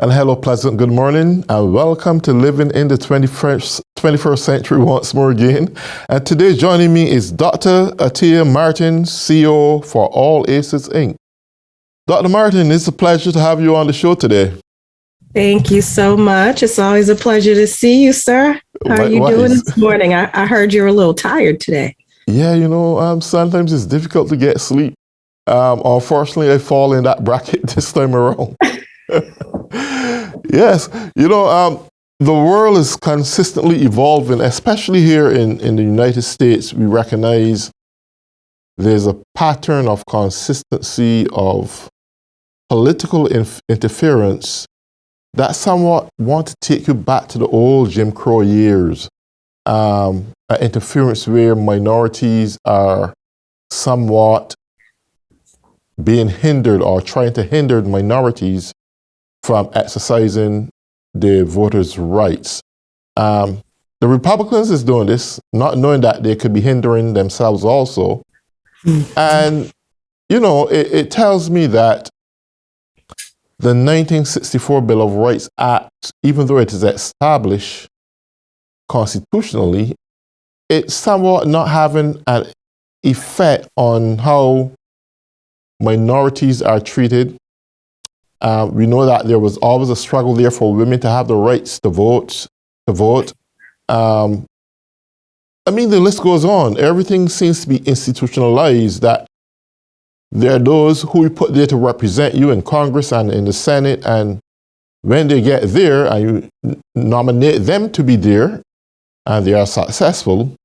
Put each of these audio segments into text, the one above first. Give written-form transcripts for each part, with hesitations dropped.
And hello, pleasant good morning, and welcome to Living in the 21st Century once more again. And today joining me is Dr. Atyia Martin, CEO for All Aces Inc. Dr. Martin, it's a pleasure to have you on the show today. Thank you so much. It's always a pleasure to see you, sir. How are you doing this morning? I heard you're a little tired today. Yeah, sometimes it's difficult to get sleep. Unfortunately, I fall in that bracket this time around. Yes, the world is consistently evolving, especially here in the United States. We recognize there's a pattern of consistency of political interference that somewhat want to take you back to the old Jim Crow years. An interference where minorities are somewhat being hindered or trying to hinder minorities from exercising their voters' rights. The Republicans is doing this, not knowing that they could be hindering themselves also. And, it tells me that the 1964 Bill of Rights Act, even though it is established constitutionally, it's somewhat not having an effect on how minorities are treated. We know that there was always a struggle there for women to have the rights to vote. The list goes on. Everything seems to be institutionalized, that there are those who we put there to represent you in Congress and in the Senate, and when they get there and you nominate them to be there and they are successful,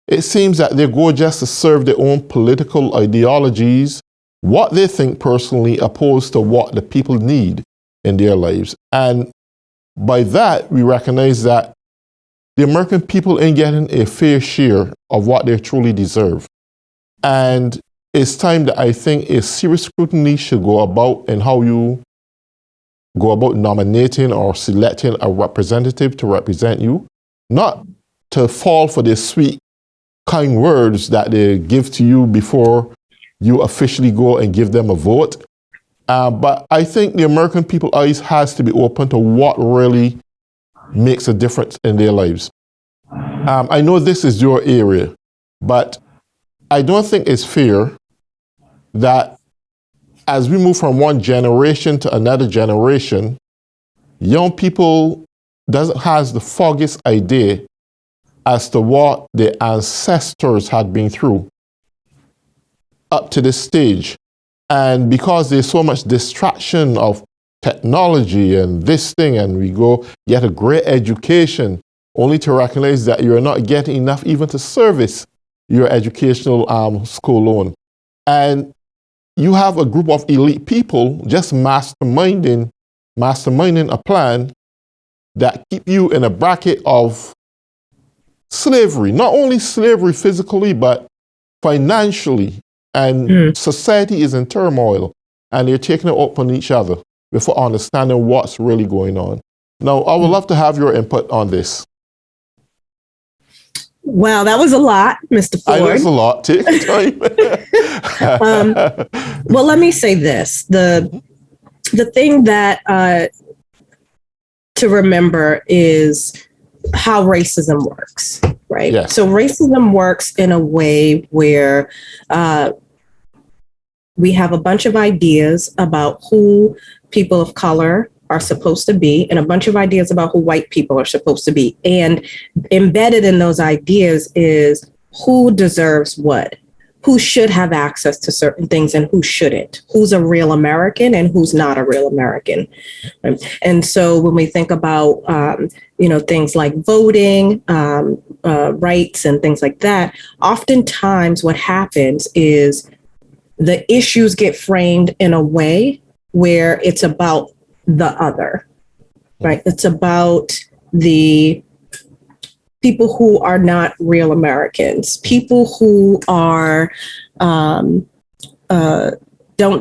it seems that they go just to serve their own political ideologies, what they think personally, opposed to what the people need in their lives. And by that, we recognize that the American people ain't getting a fair share of what they truly deserve. And it's time that I think a serious scrutiny should go about in how you go about nominating or selecting a representative to represent you, not to fall for the sweet, kind words that they give to you before you officially go and give them a vote. But I think the American people's eyes has to be open to what really makes a difference in their lives. I know this is your area, but I don't think it's fair that as we move from one generation to another generation, young people doesn't have the foggiest idea as to what their ancestors had been through up to this stage. And because there's so much distraction of technology and this thing, and we go get a great education only to recognize that you're not getting enough even to service your educational school loan. And you have a group of elite people just masterminding a plan that keep you in a bracket of slavery, not only slavery physically, but financially. And society is in turmoil, and they're taking it up on each other before understanding what's really going on. Now, I would love to have your input on this. Wow, that was a lot, Mr. Forde. I know it's a lot. Take your time. Well, let me say this. The thing that to remember is how racism works, right? Yes. So racism works in a way where we have a bunch of ideas about who people of color are supposed to be and a bunch of ideas about who white people are supposed to be. And embedded in those ideas is who deserves what, who should have access to certain things and who shouldn't, who's a real American and who's not a real American. And so when we think about, things like voting, rights and things like that, oftentimes what happens is the issues get framed in a way where it's about the other, right? It's about the people who are not real Americans, people who are don't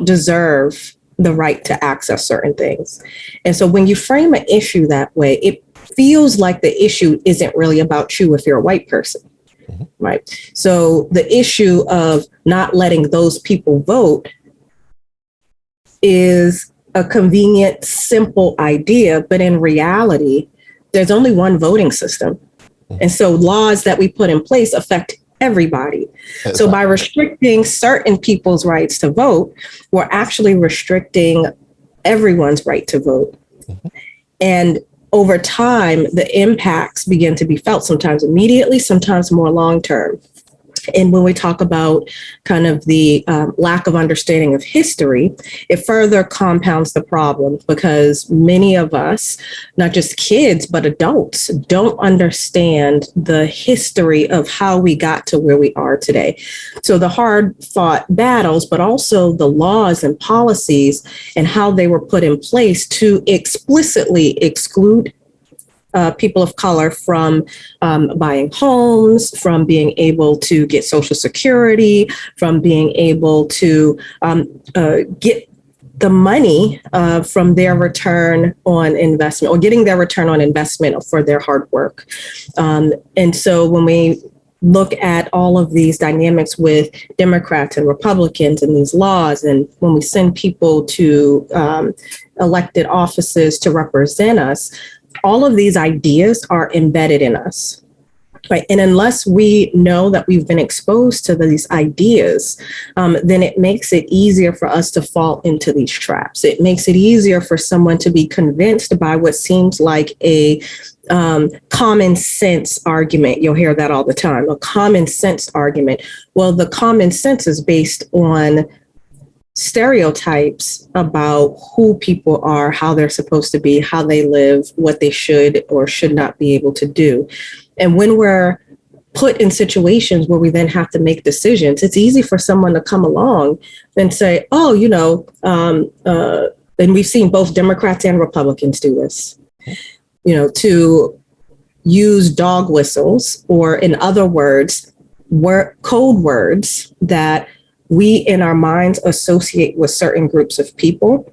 deserve the right to access certain things. And so when you frame an issue that way, it feels like the issue isn't really about you if you're a white person. Right. So the issue of not letting those people vote is a convenient, simple idea, but in reality, there's only one voting system. And so laws that we put in place affect everybody. Exactly. So by restricting certain people's rights to vote, we're actually restricting everyone's right to vote. Mm-hmm. And over time, the impacts begin to be felt, sometimes immediately, sometimes more long term. And when we talk about kind of the lack of understanding of history, it further compounds the problem because many of us, not just kids, but adults, don't understand the history of how we got to where we are today. So the hard fought battles, but also the laws and policies and how they were put in place to explicitly exclude people of color from buying homes, from being able to get Social Security, from being able to get the money from their return on investment or getting their return on investment for their hard work. And so when we look at all of these dynamics with Democrats and Republicans and these laws, and when we send people to elected offices to represent us, all of these ideas are embedded in us, right? And unless we know that we've been exposed to these ideas, then it makes it easier for us to fall into these traps. It makes it easier for someone to be convinced by what seems like a common sense argument. You'll hear that all the time, a common sense argument. Well, the common sense is based on stereotypes about who people are, how they're supposed to be, how they live, what they should or should not be able to do. And when we're put in situations where we then have to make decisions, it's easy for someone to come along and say, oh, and we've seen both Democrats and Republicans do this, to use dog whistles, or in other words, code words that we in our minds associate with certain groups of people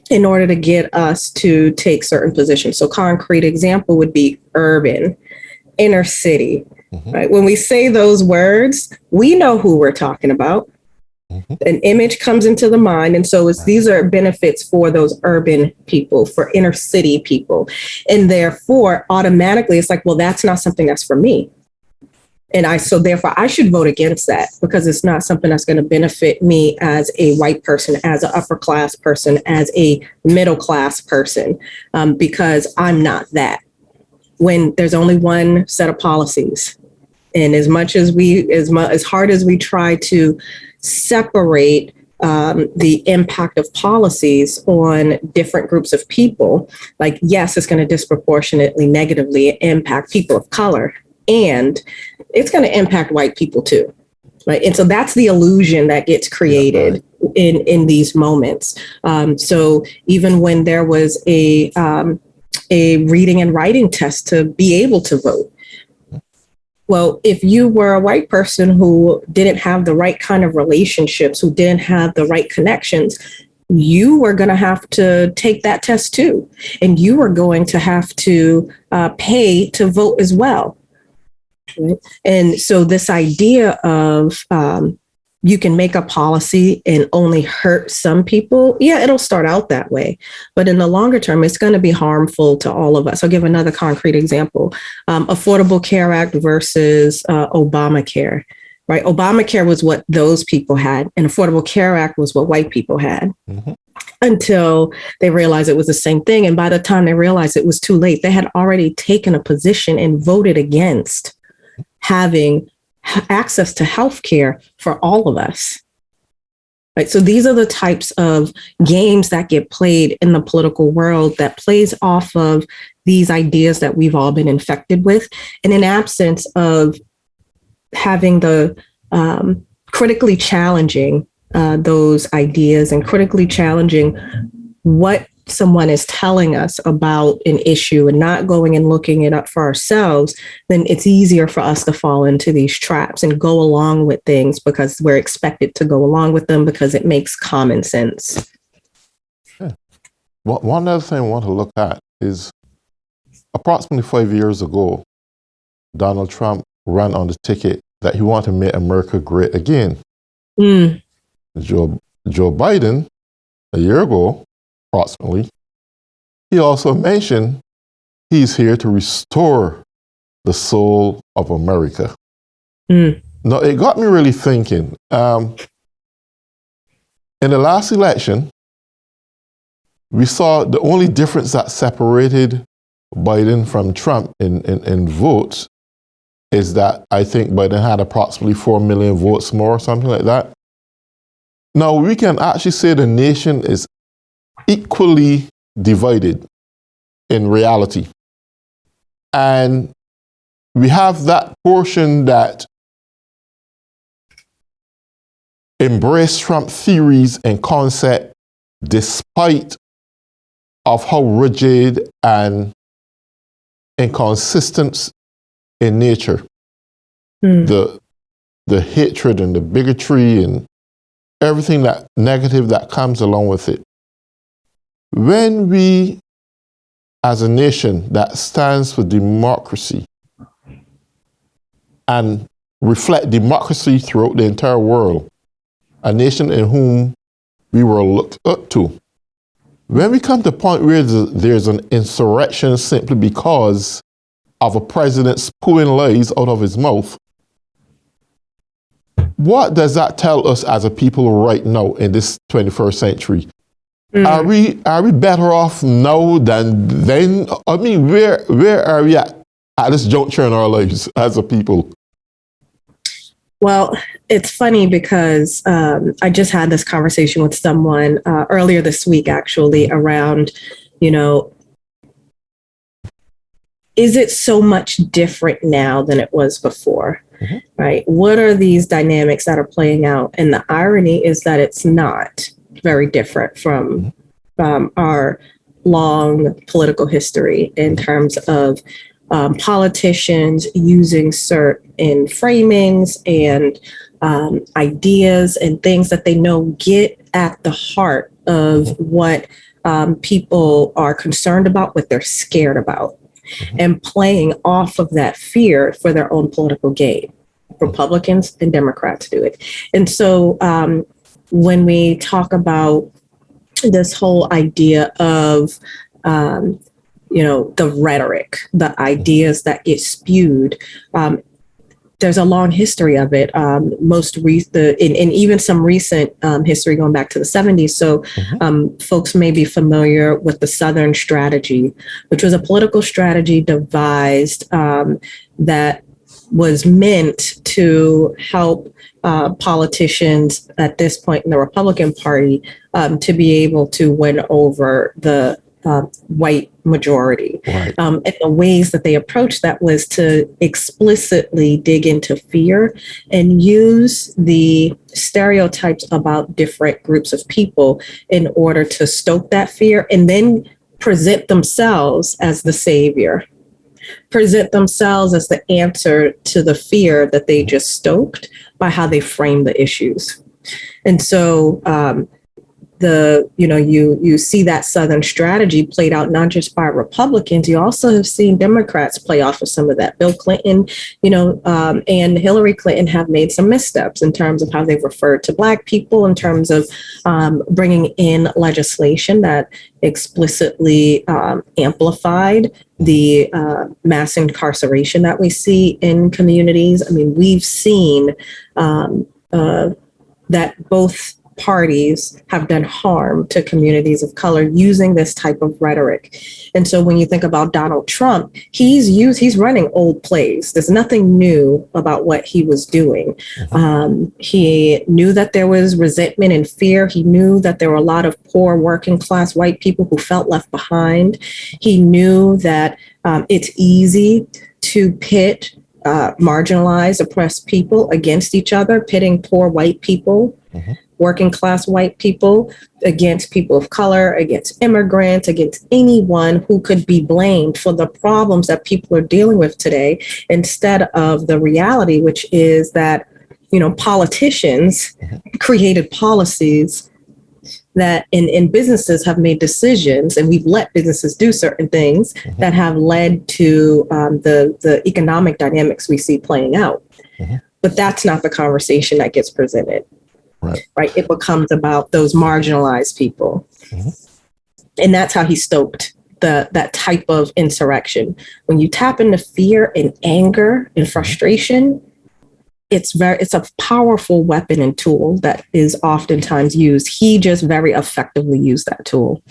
in order to get us to take certain positions. So concrete example would be urban, inner city, right? When we say those words, we know who we're talking about. An image comes into the mind. And so these are benefits for those urban people, for inner city people. And therefore, automatically, it's like, well, that's not something that's for me. And so therefore I should vote against that because it's not something that's going to benefit me as a white person, as an upper class person, as a middle class person, because I'm not that. When there's only one set of policies, and as hard as we try to separate the impact of policies on different groups of people, like, yes, it's going to disproportionately negatively impact people of color, and it's going to impact white people too, right? And so that's the illusion that gets created in these moments. So even when there was a reading and writing test to be able to vote, well, if you were a white person who didn't have the right kind of relationships, who didn't have the right connections, you were going to have to take that test too. And you were going to have to pay to vote as well. Right? And so this idea of you can make a policy and only hurt some people, yeah, it'll start out that way. But in the longer term, it's going to be harmful to all of us. I'll give another concrete example. Affordable Care Act versus Obamacare, right? Obamacare was what those people had, and Affordable Care Act was what white people had. Until they realized it was the same thing. And by the time they realized it was too late, they had already taken a position and voted against having access to health care for all of us. Right. So these are the types of games that get played in the political world that plays off of these ideas that we've all been infected with. And in absence of having the critically challenging those ideas and critically challenging what someone is telling us about an issue and not going and looking it up for ourselves, then it's easier for us to fall into these traps and go along with things because we're expected to go along with them because it makes common sense. Yeah. Well, one other thing I want to look at is approximately 5 years ago, Donald Trump ran on the ticket that he wanted to make America great again. Joe Biden, a year ago, approximately. He also mentioned he's here to restore the soul of America. Now, it got me really thinking. In the last election, we saw the only difference that separated Biden from Trump in votes is that I think Biden had approximately 4 million votes more or something like that. Now, we can actually say the nation is equally divided in reality. And we have that portion that embrace Trump theories and concept despite of how rigid and inconsistent in nature. The hatred and the bigotry and everything that negative that comes along with it. When we, as a nation that stands for democracy and reflect democracy throughout the entire world, a nation in whom we were looked up to, when we come to a point where there's an insurrection simply because of a president spewing lies out of his mouth, what does that tell us as a people right now in this 21st century? Are we better off now than then? I mean, where are we at this juncture in our lives as a people? Well, it's funny because I just had this conversation with someone earlier this week, actually, around, is it so much different now than it was before? Right? What are these dynamics that are playing out? And the irony is that it's not very different from our long political history in terms of politicians using certain framings and ideas and things that they know get at the heart of what people are concerned about, what they're scared about, and playing off of that fear for their own political gain. Republicans and Democrats do it. And so when we talk about this whole idea of the rhetoric, the ideas that get spewed, there's a long history of it. And even some recent history going back to the 70s. So folks may be familiar with the Southern Strategy, which was a political strategy devised that was meant to help politicians at this point in the Republican Party to be able to win over the white majority. Right. And the ways that they approached that was to explicitly dig into fear and use the stereotypes about different groups of people in order to stoke that fear and then present themselves as the savior, present themselves as the answer to the fear that they just stoked by how they frame the issues. And so you see that Southern strategy played out not just by Republicans. You also have seen Democrats play off of some of that. Bill Clinton, and Hillary Clinton have made some missteps in terms of how they've referred to Black people, in terms of bringing in legislation that explicitly amplified the mass incarceration that we see in communities. I mean, we've seen that both parties have done harm to communities of color using this type of rhetoric. And so when you think about Donald Trump, he's running old plays. There's nothing new about what he was doing. He knew that there was resentment and fear. He knew that there were a lot of poor working class white people who felt left behind. He knew that it's easy to pit marginalized, oppressed people against each other, pitting poor white people, working class white people against people of color, against immigrants, against anyone who could be blamed for the problems that people are dealing with today, instead of the reality, which is that, politicians created policies that in businesses have made decisions, and we've let businesses do certain things that have led to the economic dynamics we see playing out. But that's not the conversation that gets presented. Right. It becomes about those marginalized people. And that's how he stoked that type of insurrection. When you tap into fear and anger and frustration, it's a powerful weapon and tool that is oftentimes used. He just very effectively used that tool.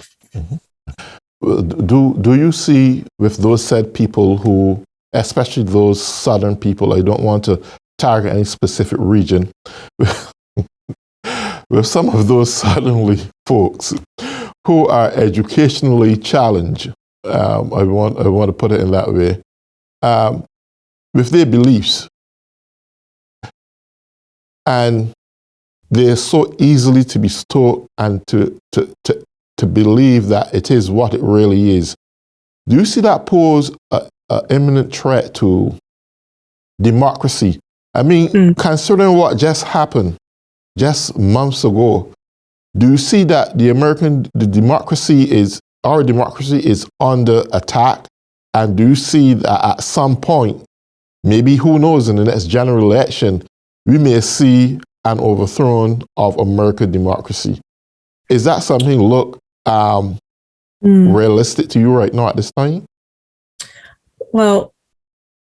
Do you see with those said people who, especially those Southern people, I don't want to target any specific region, with some of those Southern folks who are educationally challenged, I want to put it in that way, with their beliefs, and they're so easily to be stoked and to believe that it is what it really is. Do you see that pose an imminent threat to democracy? I mean, considering what just happened just months ago, do you see that our democracy is under attack? And do you see that at some point, maybe who knows, in the next general election, we may see an overthrow of American democracy? Is that something realistic to you right now at this time? Well,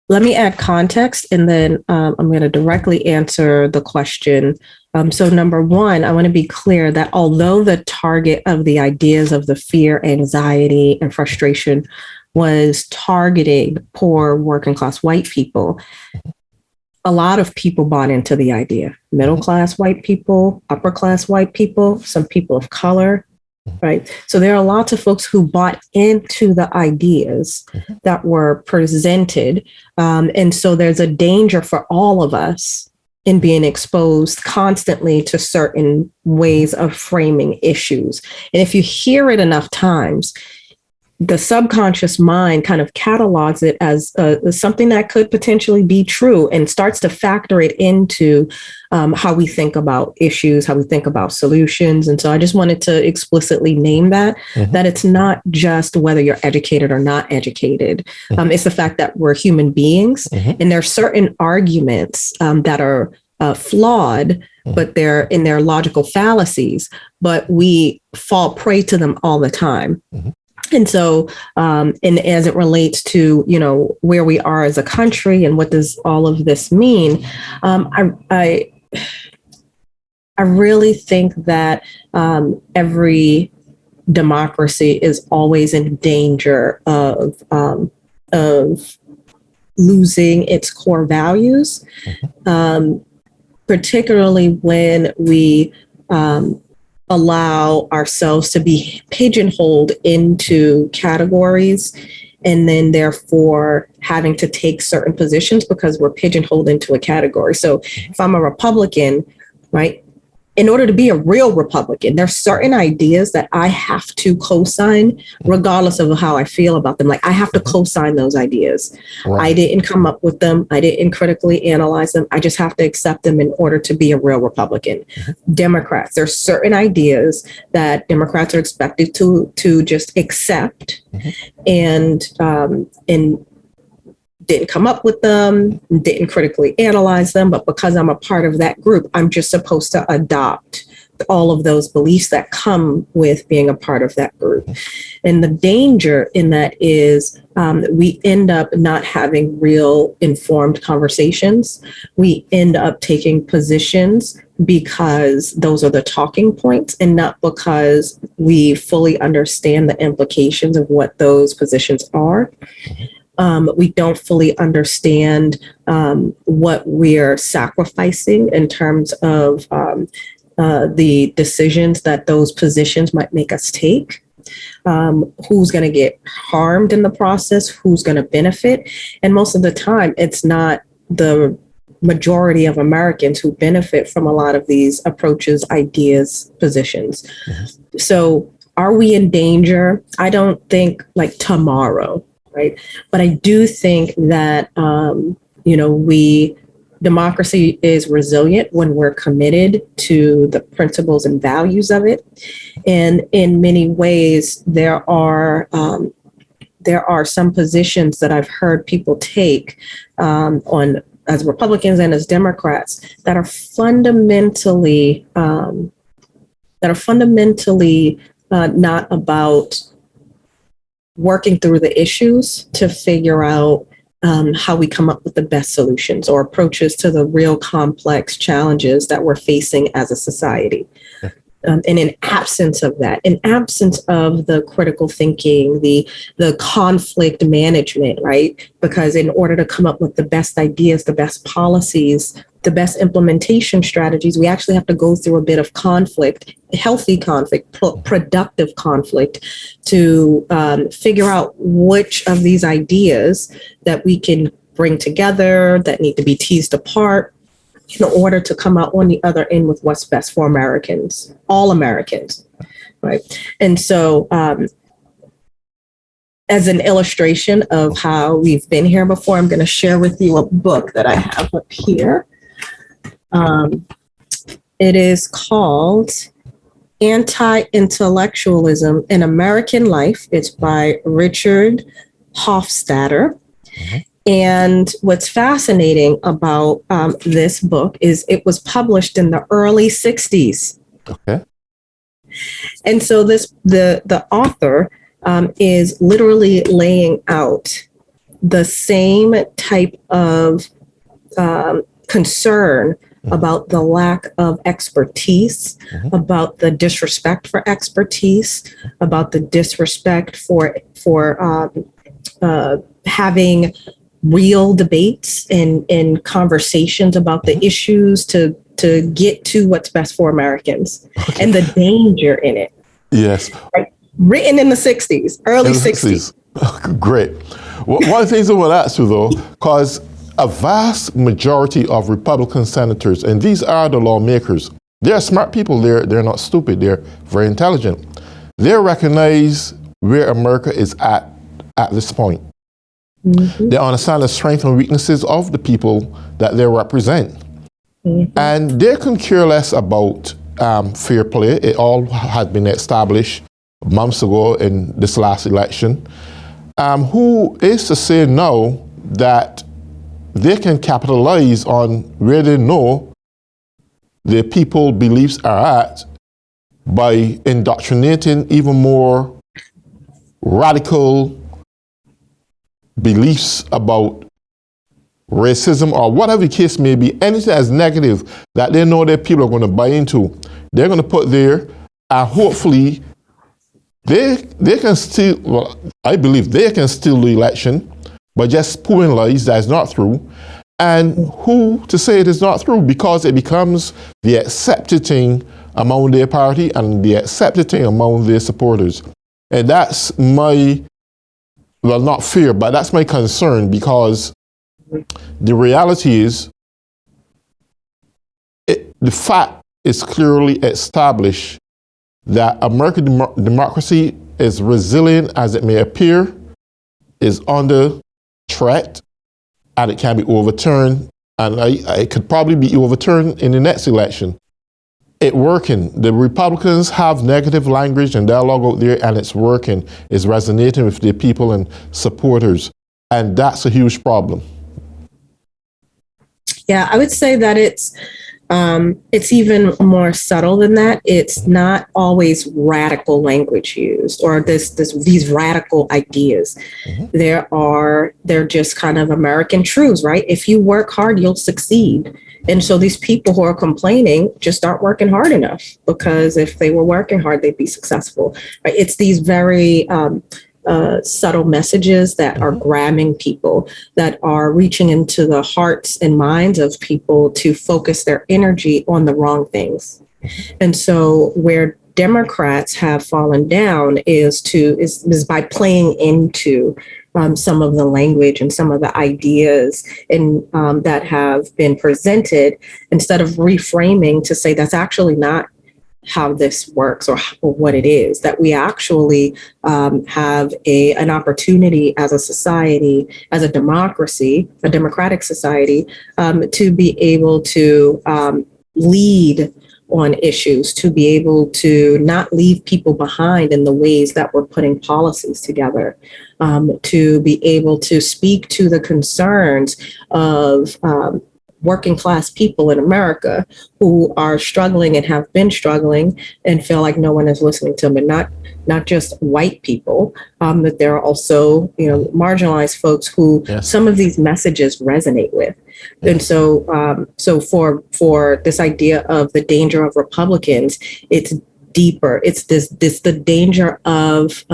let me add context, and then I'm going to directly answer the question. So number one, I want to be clear that although the target of the ideas of the fear, anxiety, and frustration was targeting poor working class white people, a lot of people bought into the idea. Middle class white people, upper class white people, some people of color, right? So there are lots of folks who bought into the ideas that were presented. And so there's a danger for all of us in being exposed constantly to certain ways of framing issues. And if you hear it enough times, the subconscious mind kind of catalogs it as something that could potentially be true and starts to factor it into how we think about issues, how we think about solutions. And so I just wanted to explicitly name that it's not just whether you're educated or not educated. It's the fact that we're human beings, and there are certain arguments that are flawed, but they're in their logical fallacies, but we fall prey to them all the time. And so, and as it relates to, where we are as a country and what does all of this mean, I really think that every democracy is always in danger of losing its core values, particularly when we allow ourselves to be pigeonholed into categories, and then therefore having to take certain positions because we're pigeonholed into a category. So if I'm a Republican, right, in order to be a real Republican, there's certain ideas that I have to co-sign regardless of how I feel about them. Like, I have to co-sign those ideas. Right. I didn't come up with them. I didn't critically analyze them. I just have to accept them in order to be a real Republican. Democrats, there's certain ideas that Democrats are expected to just accept and didn't come up with them, didn't critically analyze them, but because I'm a part of that group, I'm just supposed to adopt all of those beliefs that come with being a part of that group. And the danger in that is we end up not having real informed conversations. We end up taking positions because those are the talking points and not because we fully understand the implications of what those positions are. We don't fully understand what we're sacrificing in terms of the decisions that those positions might make us take. Who's going to get harmed in the process? Who's going to benefit? And most of the time, it's not the majority of Americans who benefit from a lot of these approaches, ideas, positions. So are we in danger? I don't think like tomorrow. Right. But I do think that, democracy is resilient when we're committed to the principles and values of it. And in many ways, there are some positions that I've heard people take on as Republicans and as Democrats that are fundamentally not about working through the issues to figure out how we come up with the best solutions or approaches to the real complex challenges that we're facing as a society. And in absence of that, in absence of the critical thinking, the conflict management, right? Because in order to come up with the best ideas, the best policies, the best implementation strategies, we actually have to go through a bit of conflict, healthy conflict, productive conflict, to figure out which of these ideas that we can bring together, that need to be teased apart, in order to come out on the other end with what's best for Americans, all Americans, right? And so as an illustration of how we've been here before, I'm going to share with you a book that I have up here. It is called Anti-Intellectualism in American Life. It's by Richard Hofstadter. Mm-hmm. And what's fascinating about this book is it was published in the early 60s. Okay. And so the author is literally laying out the same type of concern about the lack of expertise, about the disrespect for expertise, about the disrespect for having real debates and conversations about the issues to get to what's best for Americans, and the danger in it. Yes. Right? Written in the 60s, early 60s. Great. Well, one of the things I want to ask you, though, because a vast majority of Republican senators, and these are the lawmakers, they're smart people, they're not stupid, they're very intelligent. They recognize where America is at this point. Mm-hmm. They understand the strengths and weaknesses of the people that they represent. Mm-hmm. And they can care less about fair play. It all had been established months ago in this last election. Who is to say now that they can capitalize on where they know the people's beliefs are at by indoctrinating even more radical beliefs about racism or whatever the case may be, anything as negative that they know that people are going to buy into, they're going to put there, and hopefully they can steal, well, I believe they can steal the election by just spewing lies that is not true. And who to say it is not true, because it becomes the accepted thing among their party and the accepted thing among their supporters. And that's my, well, not fear, but that's my concern, because the reality is, the fact is clearly established that American democracy, is resilient as it may appear, is under threat, and it can be overturned, and it could probably be overturned in the next election. It's working. The Republicans have negative language and dialogue out there, and it's working. It's resonating with their people and supporters, and that's a huge problem. Yeah, I would say that it's even more subtle than that. It's not always radical language used or these radical ideas. Mm-hmm. They're just kind of American truths, right? If you work hard, you'll succeed. And so these people who are complaining just aren't working hard enough, because if they were working hard, they'd be successful. Right? It's these very subtle messages that are grabbing people, that are reaching into the hearts and minds of people to focus their energy on the wrong things. And so where Democrats have fallen down is by playing into some of the language and some of the ideas that have been presented, instead of reframing to say that's actually not how this works or what it is, that we actually have an opportunity as a society, as a democracy, a democratic society, to be able to lead on issues, to be able to not leave people behind in the ways that we're putting policies together, to be able to speak to the concerns of working class people in America who are struggling and have been struggling and feel like no one is listening to them, and not just white people, that there are also, marginalized folks who Yes. some of these messages resonate with. Yes. And so for this idea of the danger of Republicans, it's deeper. It's the danger of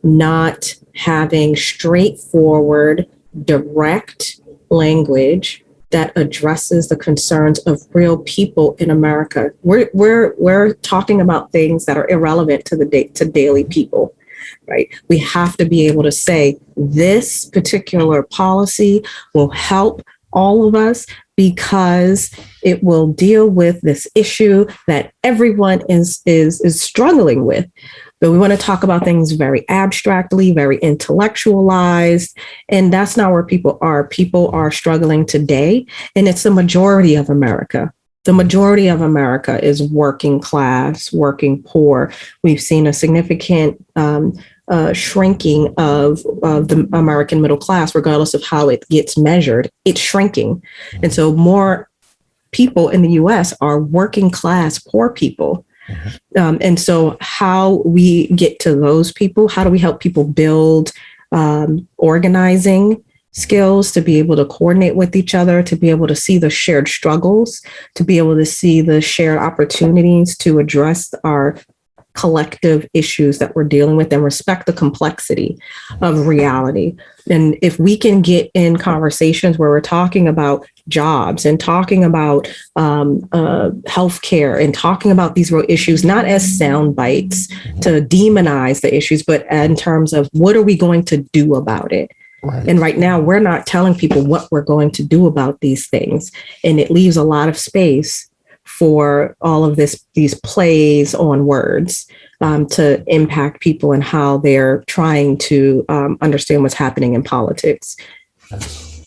not having straightforward, direct language that addresses the concerns of real people in America. We're talking about things that are irrelevant to daily people, right? We have to be able to say this particular policy will help all of us because it will deal with this issue that everyone is struggling with. But we want to talk about things very abstractly, very intellectualized, and that's not where people are. People are struggling today, and it's the majority of America. The majority of America is working class, working poor. We've seen a significant shrinking of the American middle class, regardless of how it gets measured. It's shrinking. And so more people in the US are working class, poor people. And so how we get to those people, how do we help people build organizing skills to be able to coordinate with each other, to be able to see the shared struggles, to be able to see the shared opportunities to address our collective issues that we're dealing with and respect the complexity of reality. And if we can get in conversations where we're talking about jobs and talking about healthcare and talking about these real issues, not as sound bites to demonize the issues, but in terms of what are we going to do about it? Right. And right now, we're not telling people what we're going to do about these things. And it leaves a lot of space for all of these plays on words to impact people and how they're trying to understand what's happening in politics. Yes.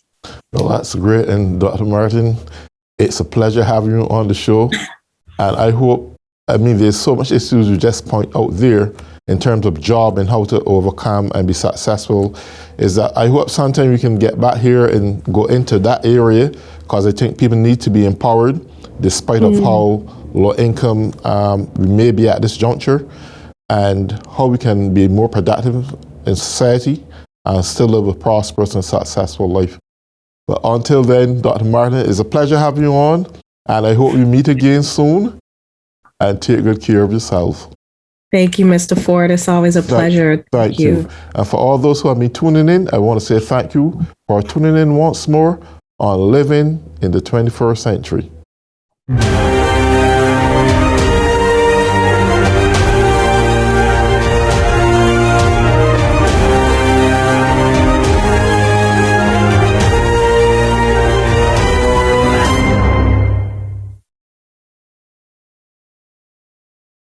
Well, that's great. And Dr. Martin, it's a pleasure having you on the show. And there's so much issues you just point out there in terms of job and how to overcome and be successful, is that I hope sometime we can get back here and go into that area, because I think people need to be empowered despite of how low income we may be at this juncture, and how we can be more productive in society and still live a prosperous and successful life. But until then, Dr. Martin, it's a pleasure having you on, and I hope we meet again soon, and take good care of yourself. Thank you, Mr. Forde. It's always a pleasure. Thank you. And for all those who have been tuning in, I want to say thank you for tuning in once more on Living in the 21st Century.